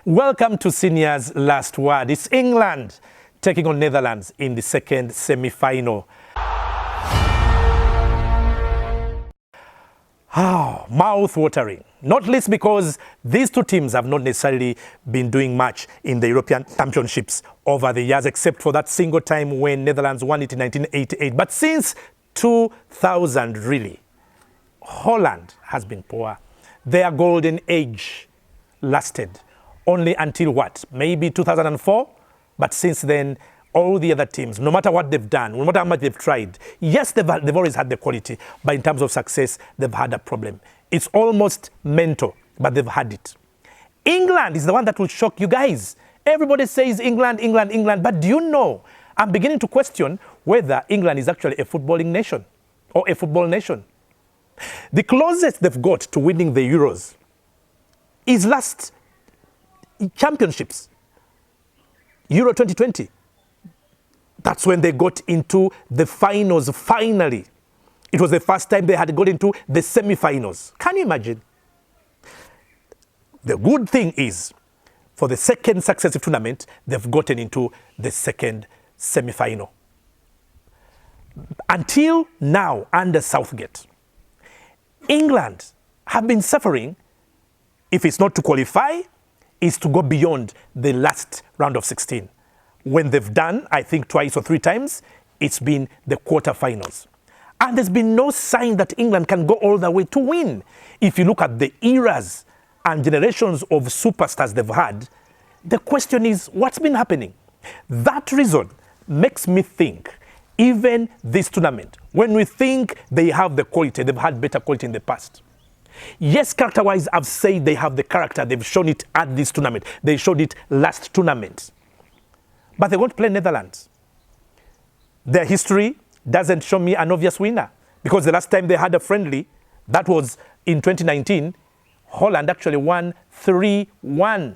Welcome to Senior's Last Word. It's England taking on Netherlands in the second semi-final. Mouth-watering. Not least because these two teams have not necessarily been doing much in the European Championships over the years, except for that single time when Netherlands won it in 1988. But since 2000, really, Holland has been poor. Their golden age lasted only until what? Maybe 2004? But since then, all the other teams, no matter what they've done, no matter how much they've tried, yes, they've always had the quality, but in terms of success, they've had a problem. It's almost mental, but they've had it. England is the one that will shock you guys. Everybody says England, England, England, but do you know, I'm beginning to question whether England is actually a footballing nation or a football nation. The closest they've got to winning the Euros is last championships, Euro 2020. That's when they got into the finals, finally. It was the first time they had got into the semi-finals. Can you imagine? The good thing is, for the second successive tournament, they've gotten into the second semi-final. Until now, under Southgate, England have been suffering. If it's not to qualify, is to go beyond the last round of 16. When they've done, I think twice or three times, it's been the quarterfinals. And there's been no sign that England can go all the way to win. If you look at the eras and generations of superstars they've had, the question is, what's been happening? That reason makes me think, even this tournament, when we think they have the quality, they've had better quality in the past. Yes, character-wise, I've said they have the character. They've shown it at this tournament. They showed it last tournament. But they won't play Netherlands. Their history doesn't show me an obvious winner. Because the last time they had a friendly, that was in 2019, Holland actually won 3-1.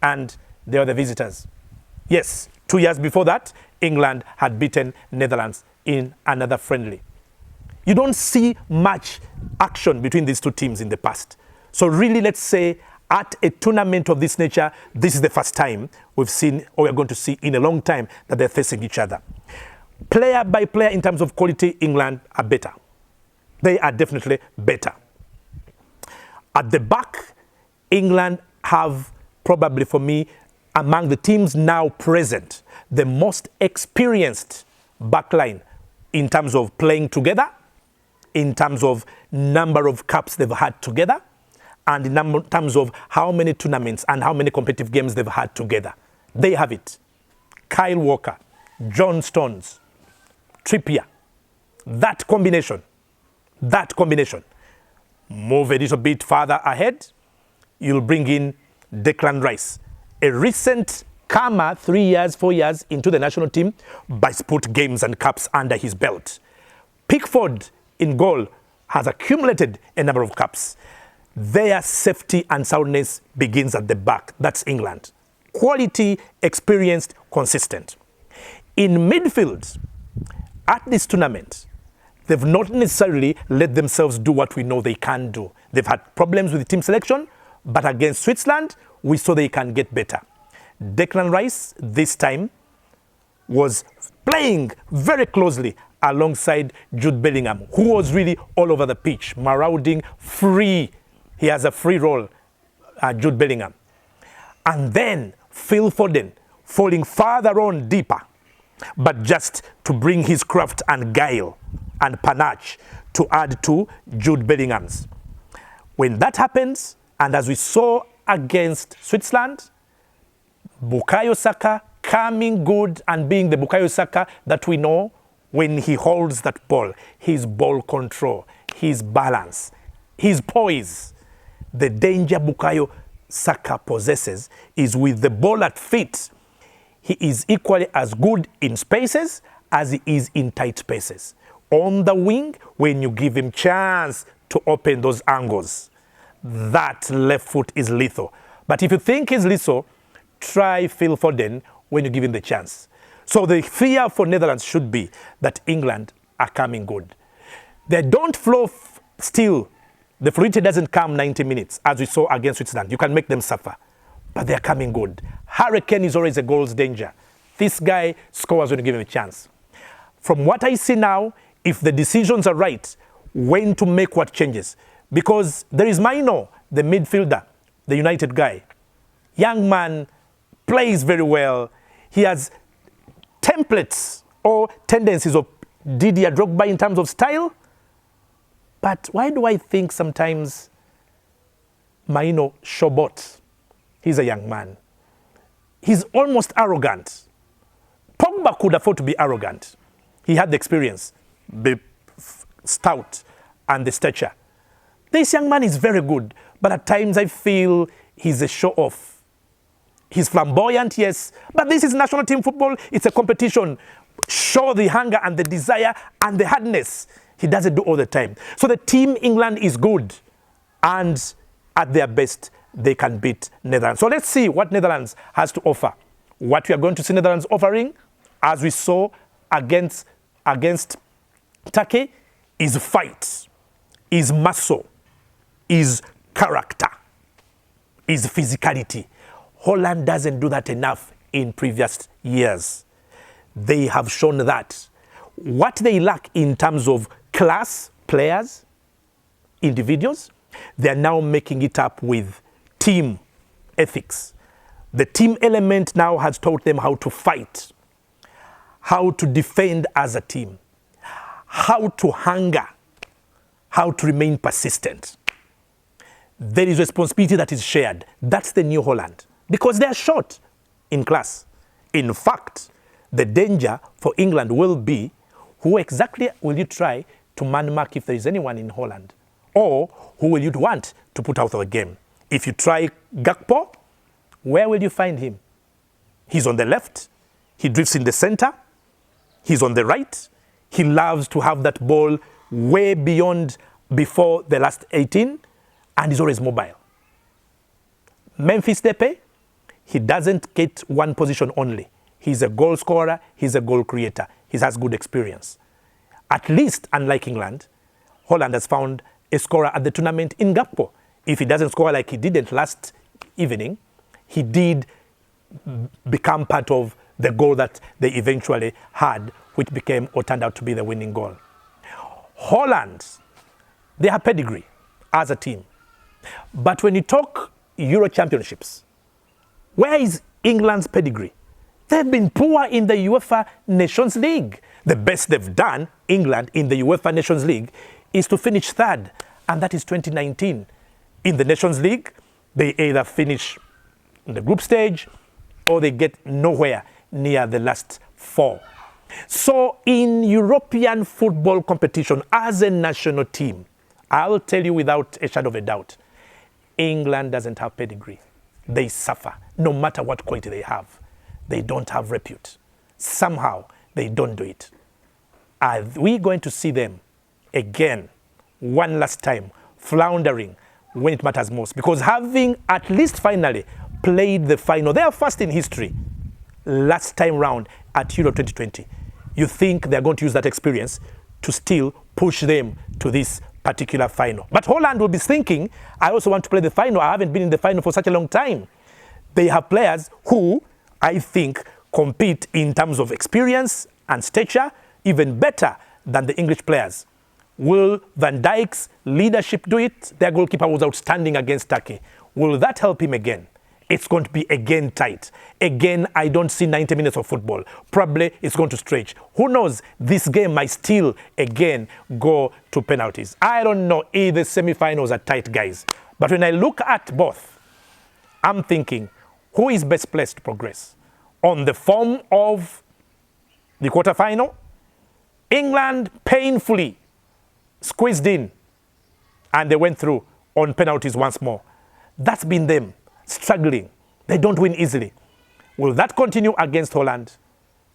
And they were the visitors. Yes, 2 years before that, England had beaten Netherlands in another friendly. You don't see much action between these two teams in the past. So really, let's say, at a tournament of this nature, this is the first time we've seen, or we're going to see in a long time, that they're facing each other. Player by player, in terms of quality, England are better. They are definitely better. At the back, England have probably, for me, among the teams now present, the most experienced backline in terms of playing together, in terms of number of cups they've had together, and in terms of how many tournaments and how many competitive games they've had together. They have it. Kyle Walker, John Stones, Trippier. That combination. Move a little bit further ahead, you'll bring in Declan Rice, a recent comer 3 years, 4 years into the national team, but put games and cups under his belt. Pickford in goal has accumulated a number of cups. Their safety and soundness begins at the back. That's England. Quality, experienced, consistent. In midfield, at this tournament, they've not necessarily let themselves do what we know they can do. They've had problems with the team selection, but against Switzerland, we saw they can get better. Declan Rice, this time, was playing very closely alongside Jude Bellingham, who was really all over the pitch, marauding free. He has a free role, Jude Bellingham. And then Phil Foden falling farther on deeper, but just to bring his craft and guile and panache to add to Jude Bellingham's. When that happens, and as we saw against Switzerland, Bukayo Saka coming good and being the Bukayo Saka that we know when he holds that ball, his ball control, his balance, his poise. The danger Bukayo Saka possesses is with the ball at feet. He is equally as good in spaces as he is in tight spaces. On the wing, when you give him chance to open those angles, that left foot is lethal. But if you think he's lethal, try Phil Foden when you give him the chance. So the fear for Netherlands should be that England are coming good. They don't flow still. The fluidity doesn't come 90 minutes, as we saw against Switzerland. You can make them suffer. but they're coming good. Harry Kane is always a goals danger. This guy scores when you give him a chance. From what I see now, if the decisions are right, when to make what changes. Because there is Maino, the midfielder, the United guy. Young man, plays very well. He has templates or tendencies of Didier Drogba in terms of style. But why do I think sometimes Maino showboats? He's a young man. He's almost arrogant. Pogba could afford to be arrogant. He had the experience, the stout, and the stature. This young man is very good, but at times I feel he's a show-off. He's flamboyant, yes, but this is national team football. It's a competition. Show the hunger and the desire and the hardness. He doesn't do all the time. So the team England is good, and at their best, they can beat Netherlands. So let's see what Netherlands has to offer. What we are going to see Netherlands offering, as we saw against Turkey, is fight, is muscle, is character, is physicality. Holland doesn't do that enough in previous years. They have shown that. What they lack in terms of class, players, individuals, they're now making it up with team ethics. The team element now has taught them how to fight, how to defend as a team, how to hunger, how to remain persistent. There is responsibility that is shared. That's the new Holland, because they are short in class. In fact, the danger for England will be, who exactly will you try to man-mark if there is anyone in Holland? Or who will you want to put out of the game? If you try Gakpo, where will you find him? He's on the left. He drifts in the center. He's on the right. He loves to have that ball way beyond before the last 18, and he's always mobile. Memphis Depay, he doesn't get one position only. He's a goal scorer. He's a goal creator. He has good experience. At least, unlike England, Holland has found a scorer at the tournament in Gakpo. If he doesn't score like he didn't last evening, he did become part of the goal that they eventually had, which became or turned out to be the winning goal. Holland, they have pedigree as a team. But when you talk Euro Championships, where is England's pedigree? They've been poor in the UEFA Nations League. The best they've done, England, in the UEFA Nations League, is to finish third, and that is 2019. In the Nations League, they either finish in the group stage or they get nowhere near the last four. So in European football competition, as a national team, I'll tell you without a shadow of a doubt, England doesn't have pedigree. They suffer, no matter what quality they have. They don't have repute. Somehow, they don't do it. Are we going to see them again, one last time, floundering when it matters most? Because having at least finally played the final, they are first in history, last time round at Euro 2020, you think they're going to use that experience to still push them to this particular final. But Holland will be thinking, I also want to play the final. I haven't been in the final for such a long time. They have players who, I think, compete in terms of experience and stature even better than the English players. Will Van Dijk's leadership do it? Their goalkeeper was outstanding against Turkey. Will that help him again? It's going to be again tight. Again, I don't see 90 minutes of football. Probably it's going to stretch. Who knows? This game might still again go to penalties. I don't know if the semifinals are tight, guys. But when I look at both, I'm thinking, who is best placed to progress? On the form of the quarterfinal, England painfully squeezed in, and they went through on penalties once more. That's been them struggling. They don't win easily. Will that continue against Holland?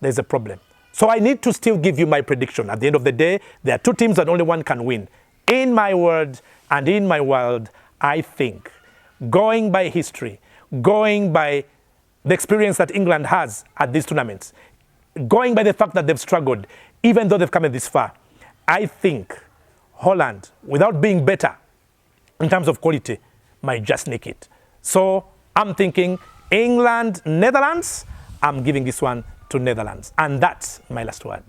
There's a problem. So I need to still give you my prediction. At the end of the day, there are two teams that only one can win. In my word and in my world, I think, going by history, going by the experience that England has at these tournaments, going by the fact that they've struggled, even though they've come this far, I think Holland, without being better in terms of quality, might just nick it. So I'm thinking England, Netherlands. I'm giving this one to Netherlands. And that's my last word.